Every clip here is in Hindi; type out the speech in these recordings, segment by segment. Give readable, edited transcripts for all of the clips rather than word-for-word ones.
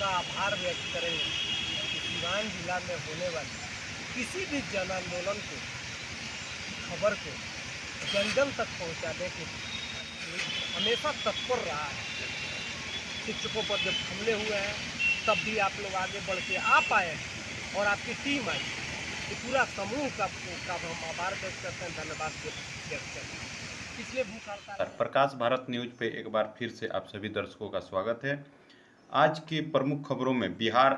आपका आभार व्यक्त करेंगे कि सिवान जिला में होने वाले किसी भी जन आंदोलन को खबर को जन जन तक पहुंचाने के लिए हमेशा तत्पर रहा है। शिक्षकों पर जब हमले हुए हैं तब भी आप लोग आगे बढ़ के आ पाए हैं और आपकी टीम आई, ये पूरा समूह का हम आभार व्यक्त करते हैं, धन्यवाद व्यक्त करते हैं। पिछले भूख हड़ताल प्रकाश भारत न्यूज पे एक बार फिर से आप सभी दर्शकों का स्वागत है। आज की प्रमुख खबरों में बिहार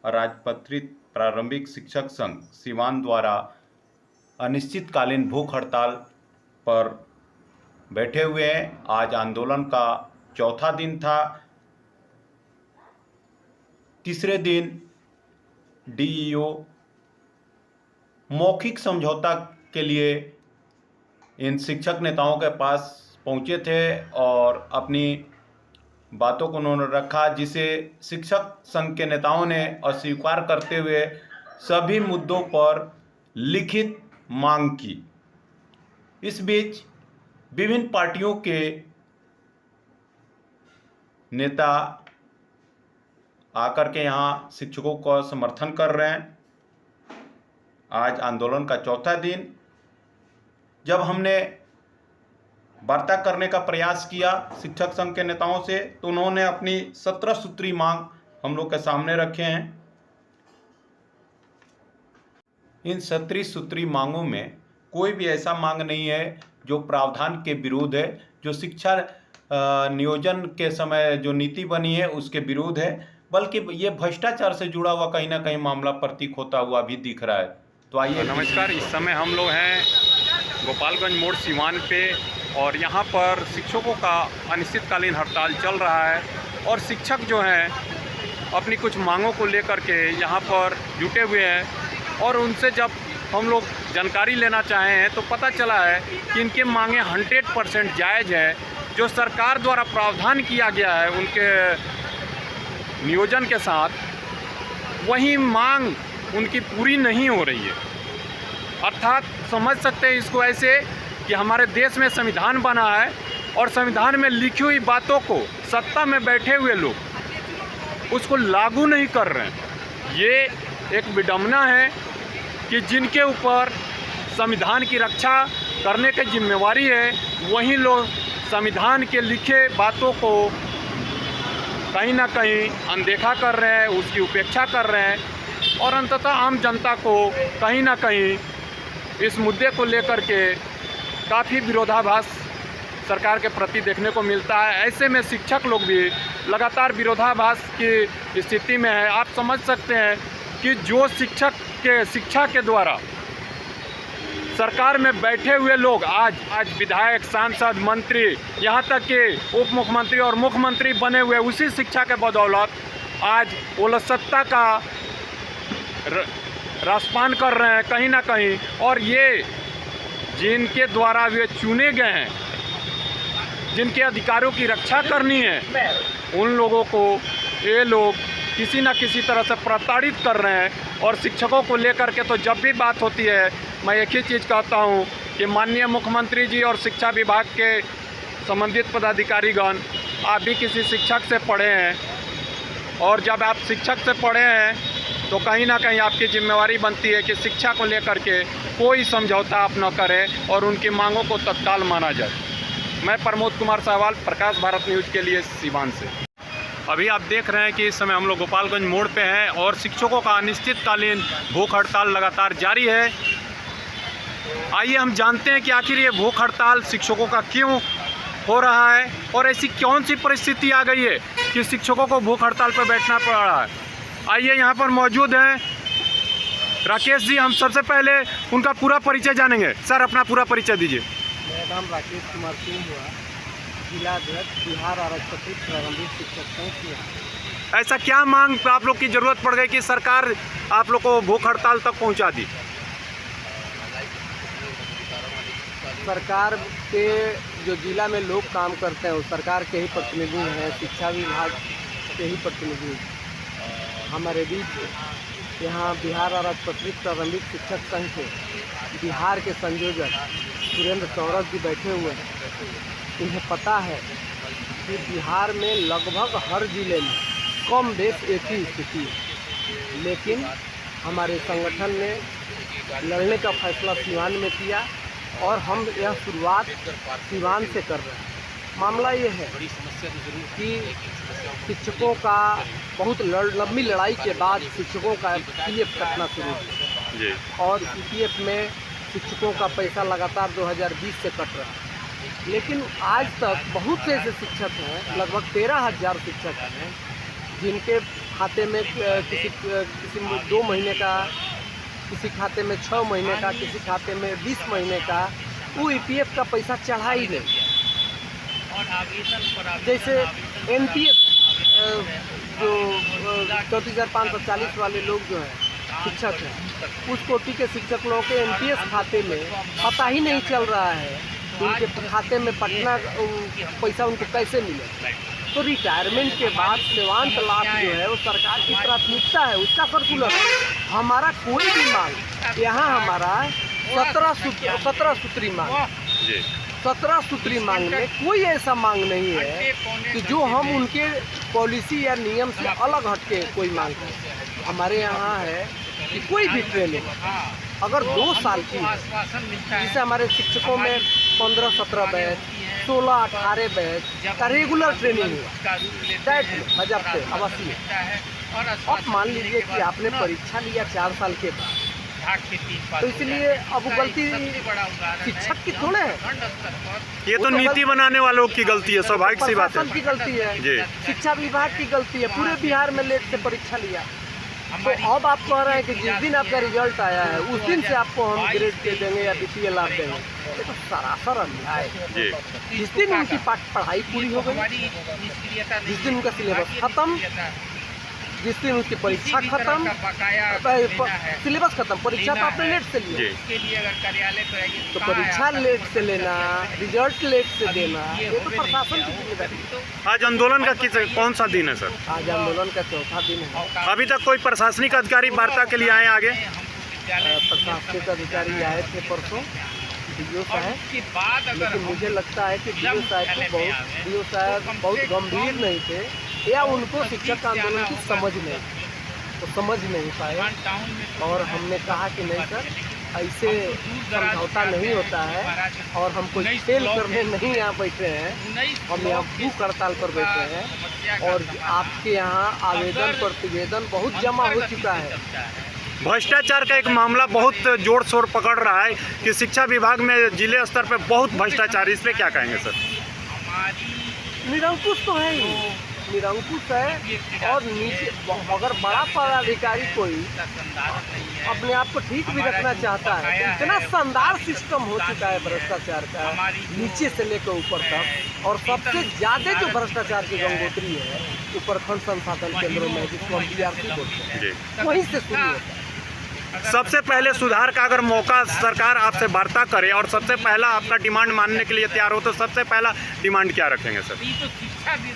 राजपत्रित प्रारंभिक शिक्षक संघ सिवान द्वारा अनिश्चितकालीन भूख हड़ताल पर बैठे हुए हैं। आज आंदोलन का चौथा दिन था। तीसरे दिन डीईओ मौखिक समझौता के लिए इन शिक्षक नेताओं के पास पहुंचे थे और अपनी बातों को उन्होंने रखा, जिसे शिक्षक संघ के नेताओं ने अस्वीकार करते हुए सभी मुद्दों पर लिखित मांग की। इस बीच विभिन्न पार्टियों के नेता आकर के यहाँ शिक्षकों का समर्थन कर रहे हैं। आज आंदोलन का चौथा दिन। जब हमने वार्ता करने का प्रयास किया शिक्षक संघ के नेताओं से, तो उन्होंने अपनी 17 सूत्री मांग हम लोग के सामने रखे हैं। इन 17 सूत्री मांगों में कोई भी ऐसा मांग नहीं है जो प्रावधान के विरुद्ध है, जो शिक्षा नियोजन के समय जो नीति बनी है उसके विरुद्ध है, बल्कि ये भ्रष्टाचार से जुड़ा हुआ कहीं ना कहीं मामला प्रतीक होता हुआ भी दिख रहा है। तो आइए। नमस्कार, इस समय हम लोग हैं गोपालगंज मोड़ सिवान पे और यहाँ पर शिक्षकों का अनिश्चितकालीन हड़ताल चल रहा है और शिक्षक जो हैं अपनी कुछ मांगों को लेकर के यहाँ पर जुटे हुए हैं और उनसे जब हम लोग जानकारी लेना चाहे हैं तो पता चला है कि इनके मांगे 100% जायज़ है। जो सरकार द्वारा प्रावधान किया गया है उनके नियोजन के साथ, वही मांग उनकी पूरी नहीं हो रही है। अर्थात समझ सकते हैं इसको ऐसे कि हमारे देश में संविधान बना है और संविधान में लिखी हुई बातों को सत्ता में बैठे हुए लोग उसको लागू नहीं कर रहे हैं। ये एक विडंबना है कि जिनके ऊपर संविधान की रक्षा करने की जिम्मेवारी है, वही लोग संविधान के लिखे बातों को कहीं ना कहीं अनदेखा कर रहे हैं, उसकी उपेक्षा कर रहे हैं और अंततः आम जनता को कहीं ना कहीं इस मुद्दे को लेकर के काफ़ी विरोधाभास सरकार के प्रति देखने को मिलता है। ऐसे में शिक्षक लोग भी लगातार विरोधाभास की स्थिति में है। आप समझ सकते हैं कि जो शिक्षक के शिक्षा के द्वारा सरकार में बैठे हुए लोग आज विधायक, सांसद, मंत्री, यहाँ तक कि उप मुख्यमंत्री और मुख्यमंत्री बने हुए उसी शिक्षा के बदौलत आज वो सत्ता का राजपान कर रहे हैं कहीं ना कहीं। और ये जिनके द्वारा वे चुने गए हैं, जिनके अधिकारों की रक्षा करनी है, उन लोगों को ये लोग किसी न किसी तरह से प्रताड़ित कर रहे हैं। और शिक्षकों को लेकर के तो जब भी बात होती है, मैं एक ही चीज़ कहता हूँ कि माननीय मुख्यमंत्री जी और शिक्षा विभाग के संबंधित पदाधिकारीगण, आप भी किसी शिक्षक से पढ़े हैं और जब आप शिक्षक से पढ़े हैं तो कहीं ना कहीं आपकी जिम्मेवारी बनती है कि शिक्षा को लेकर के कोई समझौता आप न करें और उनकी मांगों को तत्काल माना जाए। मैं प्रमोद कुमार साहवाल, प्रकाश भारत न्यूज़ के लिए सिवान से। अभी आप देख रहे हैं कि इस समय हम लोग गोपालगंज मोड़ पे हैं और शिक्षकों का अनिश्चितकालीन भूख हड़ताल लगातार जारी है। आइए हम जानते हैं कि आखिर ये भूख हड़ताल शिक्षकों का क्यों हो रहा है और ऐसी कौन सी परिस्थिति आ गई है कि शिक्षकों को भूख हड़ताल पर बैठना पड़ रहा है। आइए यहाँ पर मौजूद हैं राकेश जी, हम सबसे पहले उनका पूरा परिचय जानेंगे। सर, अपना पूरा परिचय दीजिए। मेरा नाम राकेश कुमार सिंह हुआ, जिला अध्यक्ष बिहार राजपत्रित प्रारंभिक शिक्षक संघ। ऐसा क्या मांग आप लोग की ज़रूरत पड़ गई कि सरकार आप लोग को भूख हड़ताल तक पहुँचा दी? सरकार के जो जिला में लोग काम करते हैं वो सरकार के ही प्रतिनिधि हैं, शिक्षा विभाग के ही प्रतिनिधि। हमारे बीच यहाँ बिहार राजपत्रित प्रारंभिक शिक्षक संघ के बिहार के संयोजक सुरेंद्र सौरभ जी बैठे हुए हैं। इन्हें पता है कि बिहार में लगभग हर जिले में कम बेस एक ही स्थिति है। लेकिन हमारे संगठन ने लड़ने का फैसला सीवान में किया और हम यह शुरुआत सीवान से कर रहे हैं। मामला ये है कि शिक्षकों का बहुत लंबी लड़ाई के बाद शिक्षकों का ईपीएफ कटना शुरू हुआ और ईपीएफ में शिक्षकों का पैसा लगातार 2020 से कट रहा है। लेकिन आज तक बहुत से ऐसे शिक्षक हैं, लगभग 13,000 शिक्षक हैं, जिनके खाते में किसी में 2 महीने का, किसी खाते में 6 महीने का, किसी खाते में 20 महीने का वो ईपीएफ का पैसा चढ़ा ही नहीं। जैसे एनपीएस जो 34,540 वाले लोग जो हैं शिक्षक हैं, उस कोटि के शिक्षक लोगों के एनपीएस खाते में पता ही नहीं चल रहा है कि उनके खाते में पटना पैसा उनको कैसे मिले। तो रिटायरमेंट के बाद सेवांत लाभ जो है वो सरकार की प्राथमिकता है, उसका सर्कुलर है। हमारा कोई भी मांग यहाँ हमारा 17 सूत्री मांग, 17 सूत्री मांग में कोई ऐसा मांग नहीं है कि जो हम उनके पॉलिसी या नियम से अलग हटके कोई मांग करें। हमारे यहाँ है कि कोई भी ट्रेनिंग अगर 2 साल की है, जैसे हमारे शिक्षकों में 15-17 बैच, 16-18 बैच का रेगुलर ट्रेनिंग है, बजाते अवश्य। अब मान लीजिए कि आपने परीक्षा लिया 4 साल के बाद, तो इसलिए अब गलती शिक्षक की थोड़े है, ये तो नीति बनाने वालों की गलती है, स्वाभाविक सी बात है। प्रशासन की गलती है, शिक्षा विभाग की गलती है। पूरे बिहार में लेट से परीक्षा लिया, तो अब आप कह रहे हैं कि जिस दिन आपका रिजल्ट आया है उस दिन से आपको हम ग्रेड दे देंगे या बीपीएल आप देंगे। ये तो सरासर अन्याय है। जिस दिन उनकी पढ़ाई पूरी हो गई, जिस दिन उनका सिलेबस खत्म, जिस दिन उसकी परीक्षा खत्म, सिलेबस खत्म, परीक्षा तो आपने लेट से लिया, तो परीक्षा लेट से लेना, रिजल्ट लेट से देना, ये तो प्रशासन की जिम्मेदारी है। आज आंदोलन का कौन सा दिन है सर? आज आंदोलन का 4था दिन है। अभी तक कोई प्रशासनिक अधिकारी वार्ता के लिए आए आगे? प्रशासनिक अधिकारी आए थे परसों, डीओ साहब, लेकिन मुझे लगता है कि डीओ साहब बहुत गंभीर नहीं थे या उनको शिक्षक आंदोलन की समझ नहीं, तो समझ नहीं पाए। और हमने कहा कि नहीं सर, ऐसे समझौता नहीं होता है और हम कोई खेल करने नहीं यहाँ बैठे हैं, हम यहाँ भूख हड़ताल पर बैठे हैं और आपके यहाँ आवेदन प्रतिवेदन बहुत जमा हो चुका है। भ्रष्टाचार का एक मामला बहुत जोर शोर पकड़ रहा है कि शिक्षा विभाग में जिले स्तर पर बहुत भ्रष्टाचार, इस पे क्या कहेंगे सर? निरंकुश तो है ही, निरंकुश है। और नीचे अगर बड़ा पदाधिकारी कोई अपने आप को ठीक भी रखना चाहता है तो इतना शानदार सिस्टम हो चुका है भ्रष्टाचार का, नीचे से लेकर ऊपर तक। और सबसे ज़्यादा जो भ्रष्टाचार की गंगोत्री है वो प्रखंड संसाधन केंद्रों में, जिसको हम बीआरसी बोलते हैं, वहीं से शुरू होता है। सबसे पहले सुधार का अगर मौका सरकार आपसे वार्ता करे और सबसे पहला आपका डिमांड मानने के लिए तैयार हो, तो सबसे पहला डिमांड क्या रखेंगे सर?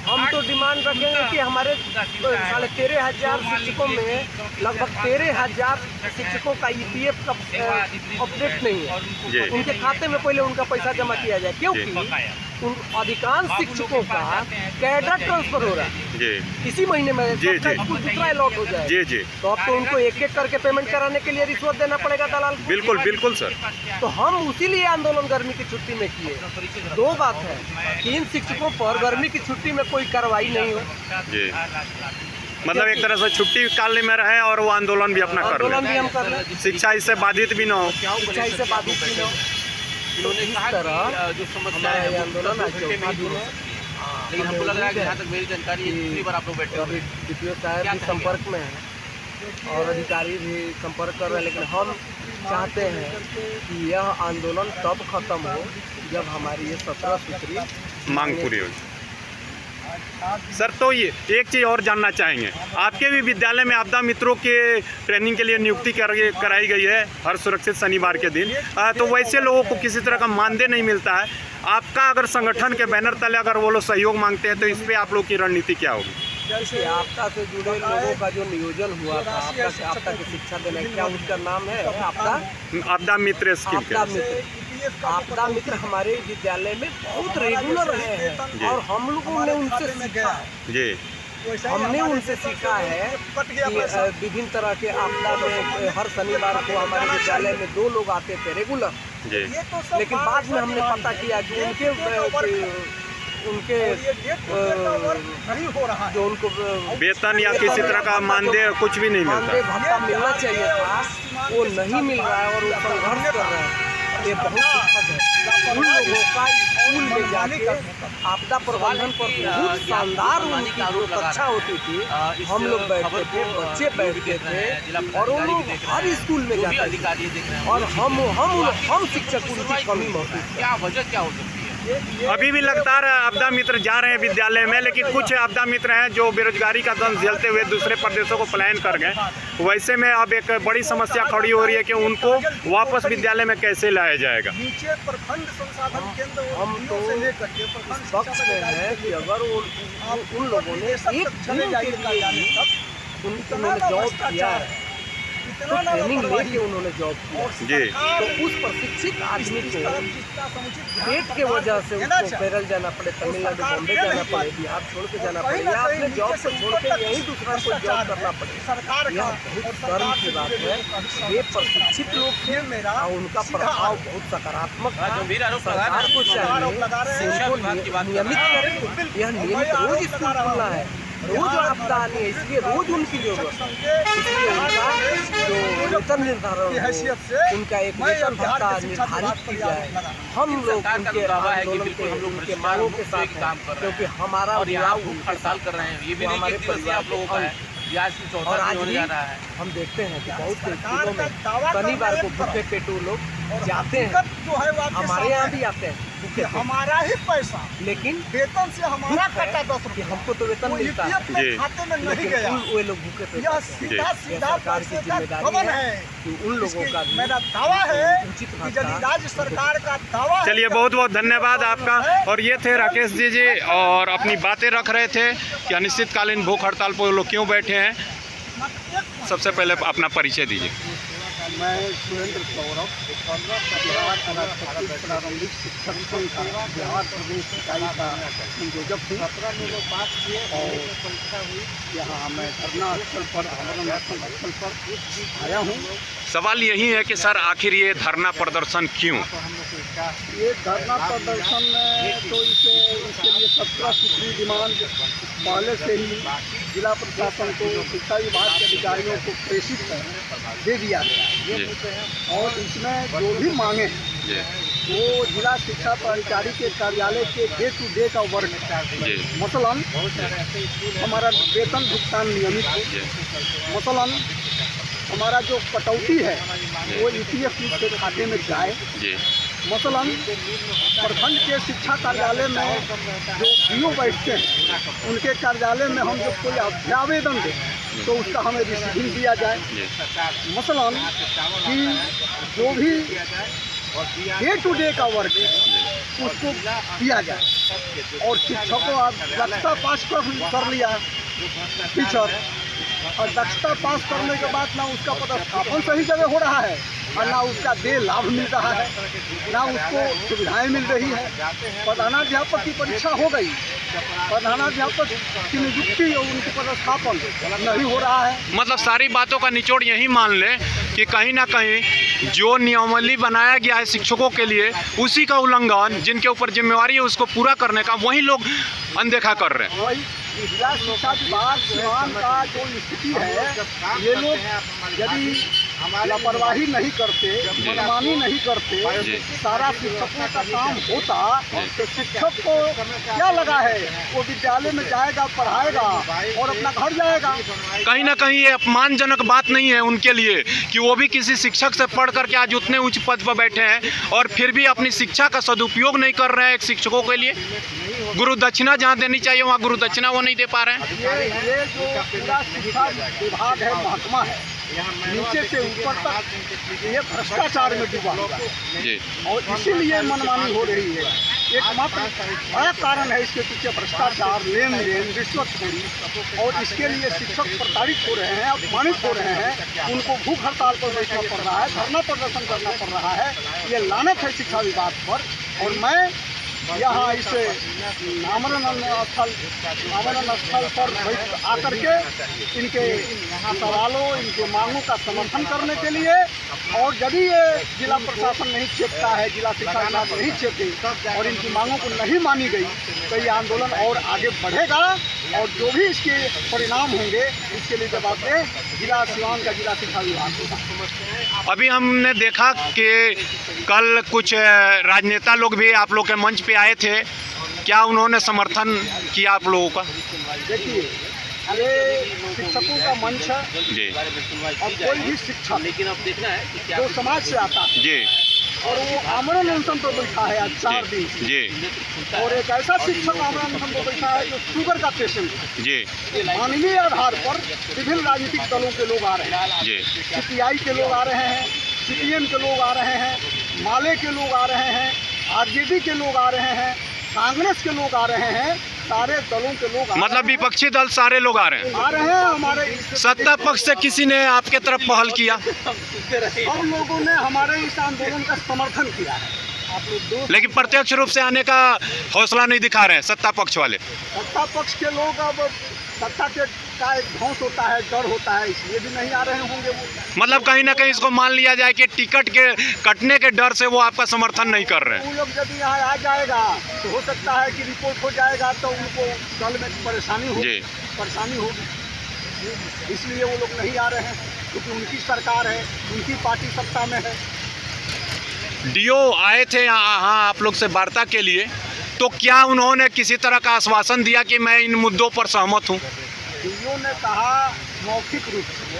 हम तो डिमांड रखेंगे कि हमारे 13,500 शिक्षकों में लगभग 13,000 शिक्षकों का ईपीएफ का अपडेट नहीं है। उनके खाते में पहले उनका पैसा जमा किया जाए, क्योंकि उन अधिकांश शिक्षकों का कैडर ट्रांसफर हो रहा है इसी महीने में, दूसरा अलॉट हो जाए। तो अब तो उनको एक एक करके पेमेंट कराने के लिए रिश्वत देना पड़ेगा दलाल को। बिल्कुल बिल्कुल सर। तो हम उसीलिए आंदोलन गर्मी की छुट्टी में किए। 2 बात है कि इन शिक्षकों पर गर्मी की छुट्टी में कोई कार्रवाई नहीं हो, मतलब एक तरह से छुट्टी काल में रहे और वो आंदोलन भी अपना कर भी हम कर लें, शिक्षा इससे बाधित भी न हो, शिक्षा इससे बाधित भी न हो। तो इस तरह जो हमारा ये आंदोलन आज 4था दिन है। हमको लग रहा है कि जहाँ तक मेरी जानकारी है, दूसरी बार आप लोग बैठे हुए, डीपीओ साहब भी संपर्क में हैं और अधिकारी भी संपर्क कर रहे हैं, लेकिन हम चाहते हैं कि यह आंदोलन तब खत्म हो जब हमारी ये 17 सूत्री मांग पूरी हो। सर तो ये एक चीज़ और जानना चाहेंगे, आपके भी विद्यालय में आपदा मित्रों के ट्रेनिंग के लिए नियुक्ति कराई गई है हर सुरक्षित शनिवार के दिन, तो वैसे लोगों को किसी तरह का मानदेय नहीं मिलता है। आपका अगर संगठन के बैनर तले अगर वो लोग सहयोग मांगते हैं तो इस पर आप लोग की रणनीति क्या होगी? जैसे आपदा से जुड़े लोगों का जो नियोजन हुआ था, आपदा की शिक्षा देना, क्या उसका नाम है? आपदा मित्र स्कीम। आपदा मित्र हमारे विद्यालय में बहुत रेगुलर रहे हैं और हम लोगों ने उनसे सीखा। हमने उनसे सीखा है कि विभिन्न तरह के आपदा में हर शनिवार को हमारे विद्यालय में 2 लोग आते थे रेगुलर, जी लेकिन बाद में हमने पता किया कि उनके जो उनको वेतन या किसी तरह का मानदेय कुछ भी नहीं मिलता। मानदेय भत्ता मिलना चाहिए था, वो नहीं मिल रहा है और वो संघर्ष कर रहे हैं। ये बहुत दुखद है। उन लोगों का स्कूल में जाके आपदा प्रबंधन पर बहुत शानदार उनकी जो कक्षा होती थी, हम लोग बैठते थे, बच्चे बैठते थे और वो लोग हर स्कूल में जाते थे और हम शिक्षक उनकी कमी महसूस क्या वजह क्या हो सकती है? अभी भी लगातार आपदा मित्र जा रहे हैं विद्यालय में, लेकिन कुछ आपदा मित्र हैं जो बेरोजगारी का दंश झेलते हुए दूसरे प्रदेशों को पलायन कर गए। वैसे में अब एक बड़ी समस्या खड़ी हो रही है कि उनको वापस विद्यालय में कैसे लाया जाएगा। हम तो इस पक्ष में है कि अगर उन लोगों ने एक दिन के लिए उन्होंने जॉब किया है, तो ट्रेनिंग लेके उन्होंने जॉब किया जी, तो उस प्रशिक्षित आदमी को पेट के वजह से उसको केरल जाना पड़े, तमिलनाडु बॉम्बे जाना पड़े, बिहार छोड़ के जाना पड़े या अपने जॉब को छोड़ के यहीं दूसरा कोई जॉब करना पड़े, यह बहुत शर्म की बात है। ये प्रशिक्षित लोग थे और उनका प्रभाव बहुत सकारात्मक था। सरकार को चाहिए उनको नियमित करें, यह नियमित रोज स्कूल खुलना है, रोज आपदा आनी है, इसलिए रोज उनकी जरूरत है। इसलिए उनका जो वेतन निर्धारण हो, उनका एक वेतन भत्ता निर्धारित की जाए। हम लोग उनके आंदोलन के उनके मांगों के साथ हैं, क्योंकि हमारा आप हड़ताल कर रहे हैं, ये भी नहीं कि दिवसीय आप लोगों का है, आज की और चौथा आज दिन होने भी जा रहा है। हम देखते हैं कि बहुत से स्कूलों में शनिवार को भूखे पेटू लोग जाते हैं, हमारे यहाँ भी आते हैं भूखे पेटू, हमारा ही पैसा लेकिन वेतन से हमारा कटा 10 कि रुपया हमको तो वेतन मिलता है, जी। खाते में नहीं लेकिन गया। वे लोग भूखे पेट यह रहते हैं। सीधा यह सीधा सरकार की पैसे का जिम्मेदारी गबन है है। कि उन लोगों का भी मेरा दावा है उचित कि भत्ता यदि राज्य सरकार का दावा है चलिए बहुत बहुत धन्यवाद आपका। और ये थे राकेश जी और अपनी बातें रख रहे थे कि अनिश्चितकालीन भूख हड़ताल पर लोग क्यों बैठे हैं। सबसे पहले अपना परिचय दीजिए। मैं सुरेंद्र सौरभ बिहार अनारक्षित प्रारंभिक शिक्षक संघ का बिहार प्रदेश इकाई का संयोजक हूँ और यहाँ मैं धरना स्थल पर आया हूँ। सवाल यही है कि सर आखिर ये धरना प्रदर्शन क्यों? ये धरना प्रदर्शन तो इसके लिए 17 सूत्री डिमांड पहले से ही जिला प्रशासन को, शिक्षा विभाग के अधिकारियों को प्रेषित दे दिया गया और इसमें जो भी मांगे वो जिला शिक्षा पदाधिकारी के कार्यालय के डे टू डे का वर्क, मसलन हमारा वेतन भुगतान नियमित हो, मसलन हमारा जो कटौती है वो EPF के खाते में जाए, मसलन प्रखंड के शिक्षा कार्यालय में जो DO बैठते हैं उनके कार्यालय में हम जब कोई अभ्यावेदन दें तो उसका हमें रिसीविंग दिया जाए, मसलन कि जो भी डे टू डे का वर्क है उसको दिया जाए। और शिक्षकों आप दक्षता पास कर लिया टीचर, और दक्षता पास करने के बाद ना उसका पदस्थापन सही जगह हो रहा है और ना उसका देय लाभ मिल रहा है, ना उसको सुविधाएं मिल रही है। प्रधानाध्यापक की परीक्षा हो गई, प्रधानाध्यापक की नियुक्ति और उनके पदस्थापन नहीं हो रहा है। मतलब सारी बातों का निचोड़ यही मान लें कि कहीं ना कहीं जो नियमावली बनाया गया है शिक्षकों के लिए उसी का उल्लंघन, जिनके ऊपर जिम्मेवारी है उसको पूरा करने का, वही लोग अनदेखा कर रहे हैं। वही जिला शिक्षा विभाग सिवान का जो स्थिति है, ये लोग यदि लापरवाही नहीं करते, मनमानी नहीं करते, सारा शिक्षकों का काम होता तो शिक्षक को क्या लगा है, वो विद्यालय में जाएगा, पढ़ाएगा और अपना घर जाएगा। कहीं ना कहीं ये अपमानजनक बात नहीं है उनके लिए कि वो भी किसी शिक्षक से पढ़ करके आज उतने उच्च पद पर बैठे हैं और फिर भी अपनी शिक्षा का सदुपयोग नहीं कर रहे हैं। एक शिक्षकों के लिए गुरु दक्षिणा जहाँ देनी चाहिए वहाँ गुरु दक्षिणा वो नहीं दे पा रहे हैं। ये जो पूरा शिक्षा विभाग है, महकमा है, नीचे से ऊपर तक ये भ्रष्टाचार में डूबा हुआ है और इसीलिए मनमानी हो रही है। एकमात्र बड़ा कारण है इसके पीछे भ्रष्टाचार, लेन देन, रिश्वतखोरी, और इसके लिए शिक्षक प्रताड़ित हो रहे हैं, अपमानित हो रहे हैं, उनको भूख हड़ताल पर बैठना पड़ रहा है, धरना प्रदर्शन करना पड़ रहा है। ये लानत है शिक्षा विभाग पर। और मैं यहाँ इस आमरण स्थल पर आकर के इनके सवालों, इनके मांगों का समर्थन करने के लिए, और यदि ये जिला प्रशासन नहीं चेपता है, जिला शिक्षा विभाग नहीं चेपे और इनकी मांगों को नहीं मानी गई तो ये आंदोलन और आगे बढ़ेगा, और जो भी इसके परिणाम होंगे इसके लिए जवाबदेह जिला सिवान का जिला शिक्षा विभाग होगा। अभी हमने देखा कि कल कुछ राजनेता लोग भी आप लोग के मंच पे आए थे, क्या उन्होंने समर्थन किया आप लोगों का? देखिए, ये शिक्षकों का मंच है जी, और कोई भी शिक्षक लेकिन अब देखना है कि जो समाज से आता है जी, और वो आमरण अनशन पर बैठा है आज 4 दिन जी, और एक ऐसा शिक्षक आमरण अनशन पर बैठा है जो शुगर का पेशेंट है। जी, मानवीय आधार पर विभिन्न राजनीतिक दलों के लोग आ रहे हैं, जी, सीपीआई के लोग आ रहे हैं, सीपीएम के लोग आ रहे हैं, माले के लोग आ रहे हैं, आरजेडी के लोग आ रहे हैं, कांग्रेस के लोग आ रहे हैं, सारे दलों के लोग मतलब विपक्षी दल सारे लोग आ रहे हैं। हमारे सत्ता पक्ष से किसी ने आपके तरफ पहल किया? हम लोगों ने हमारे इस आंदोलन का समर्थन किया है। आप लोग लेकिन प्रत्यक्ष रूप से आने का हौसला नहीं दिखा रहे हैं सत्ता पक्ष वाले। सत्ता पक्ष के लोग अब सत्ता के का एक धौंस होता है, डर होता है, इसलिए भी नहीं आ रहे होंगे वो। मतलब कहीं ना कहीं इसको मान लिया जाए कि टिकट के कटने के डर से वो आपका समर्थन नहीं कर रहे हैं। वो लोग यदि यहाँ आ जाएगा तो हो सकता है कि रिपोर्ट हो जाएगा तो उनको दल में परेशानी होगी, इसलिए वो लोग नहीं आ रहे हैं, क्योंकि उनकी सरकार है, उनकी पार्टी सत्ता में है। डीओ आए थे यहाँ आप लोग से वार्ता के लिए, तो क्या उन्होंने किसी तरह का आश्वासन दिया कि मैं इन मुद्दों पर सहमत हूँ? डीओ ने कहा मौखिक रूप से,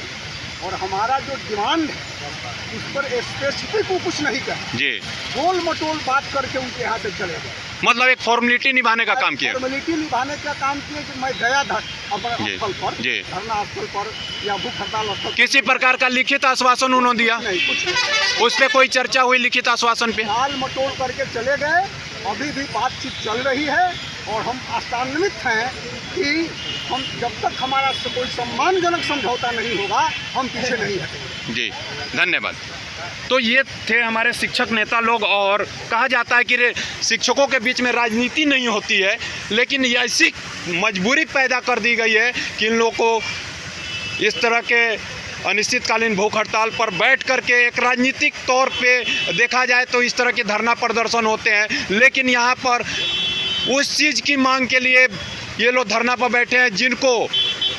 और हमारा जो डिमांड है उस पर स्पेसिफिक वो कुछ नहीं कहा जी, गोल मटोल बात करके उनके यहाँ से चले गए। मतलब एक फॉर्मेलिटी निभाने का काम किया। फॉर्मेलिटी निभाने का काम किया कि मैं गया था जी, स्थल पर, जी, धरना स्थल पर या भूख हड़ताल स्थल, किसी प्रकार का लिखित आश्वासन उन्होंने दिया? नहीं, कुछ नहीं। उस पर कोई चर्चा हुई लिखित आश्वासन पे? टाल मटोल करके चले गए। अभी भी बातचीत चल रही है और हम आशान्वित हैं कि हम जब तक हमारा कोई सम्मानजनक समझौता नहीं होगा हम पीछे नहीं हटेंगे। जी, धन्यवाद। तो ये थे हमारे शिक्षक नेता लोग, और कहा जाता है कि शिक्षकों के बीच में राजनीति नहीं होती है, लेकिन ये ऐसी मजबूरी पैदा कर दी गई है कि इन लोगों को इस तरह के अनिश्चितकालीन भूख हड़ताल पर बैठ करके एक राजनीतिक तौर पे देखा जाए तो इस तरह के धरना प्रदर्शन होते हैं, लेकिन यहाँ पर उस चीज़ की मांग के लिए ये लोग धरना पर बैठे हैं जिनको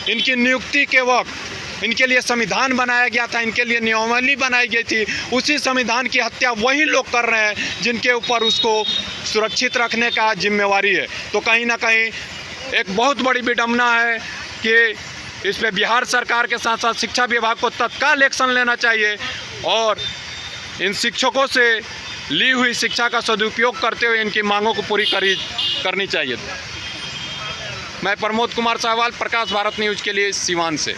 इनकी नियुक्ति के वक्त इनके लिए संविधान बनाया गया था, इनके लिए नियमावली बनाई गई थी, उसी संविधान की हत्या वही लोग कर रहे हैं जिनके ऊपर उसको सुरक्षित रखने का जिम्मेवारी है। तो कहीं ना कहीं एक बहुत बड़ी विडंबना है कि इस पे बिहार सरकार के साथ साथ शिक्षा विभाग को तत्काल एक्शन लेना चाहिए और इन शिक्षकों से ली हुई शिक्षा का सदुपयोग करते हुए इनकी मांगों को पूरी करनी चाहिए। मैं प्रमोद कुमार साहवाल, प्रकाश भारत न्यूज़ के लिए सिवान से।